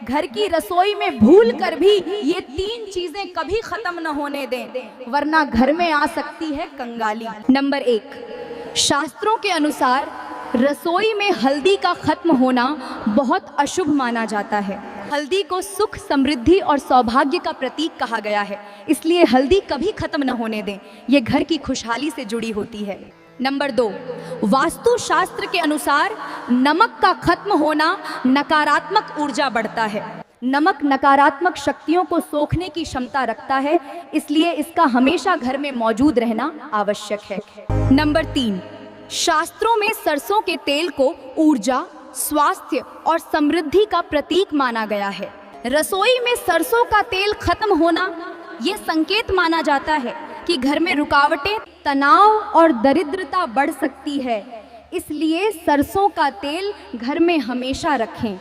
घर की रसोई में भूल कर भी ये 3 चीजें कभी खत्म न होने दें, वरना घर में आ सकती है कंगाली। नंबर 1, शास्त्रों के अनुसार रसोई में हल्दी का खत्म होना बहुत अशुभ माना जाता है। हल्दी को सुख, समृद्धि और सौभाग्य का प्रतीक कहा गया है, इसलिए हल्दी कभी खत्म न होने दें, ये घर की खुशहाली से जुड़ी होती है। नंबर 2, वास्तु शास्त्र के अनुसार नमक का खत्म होना नकारात्मक ऊर्जा बढ़ता है। नमक नकारात्मक शक्तियों को सोखने की क्षमता रखता है, इसलिए इसका हमेशा घर में मौजूद रहना आवश्यक है। नंबर 3, शास्त्रों में सरसों के तेल को ऊर्जा, स्वास्थ्य और समृद्धि का प्रतीक माना गया है। रसोई में सरसों का तेल खत्म होना ये संकेत माना जाता है कि घर में रुकावटें, तनाव और दरिद्रता बढ़ सकती है, इसलिए सरसों का तेल घर में हमेशा रखें।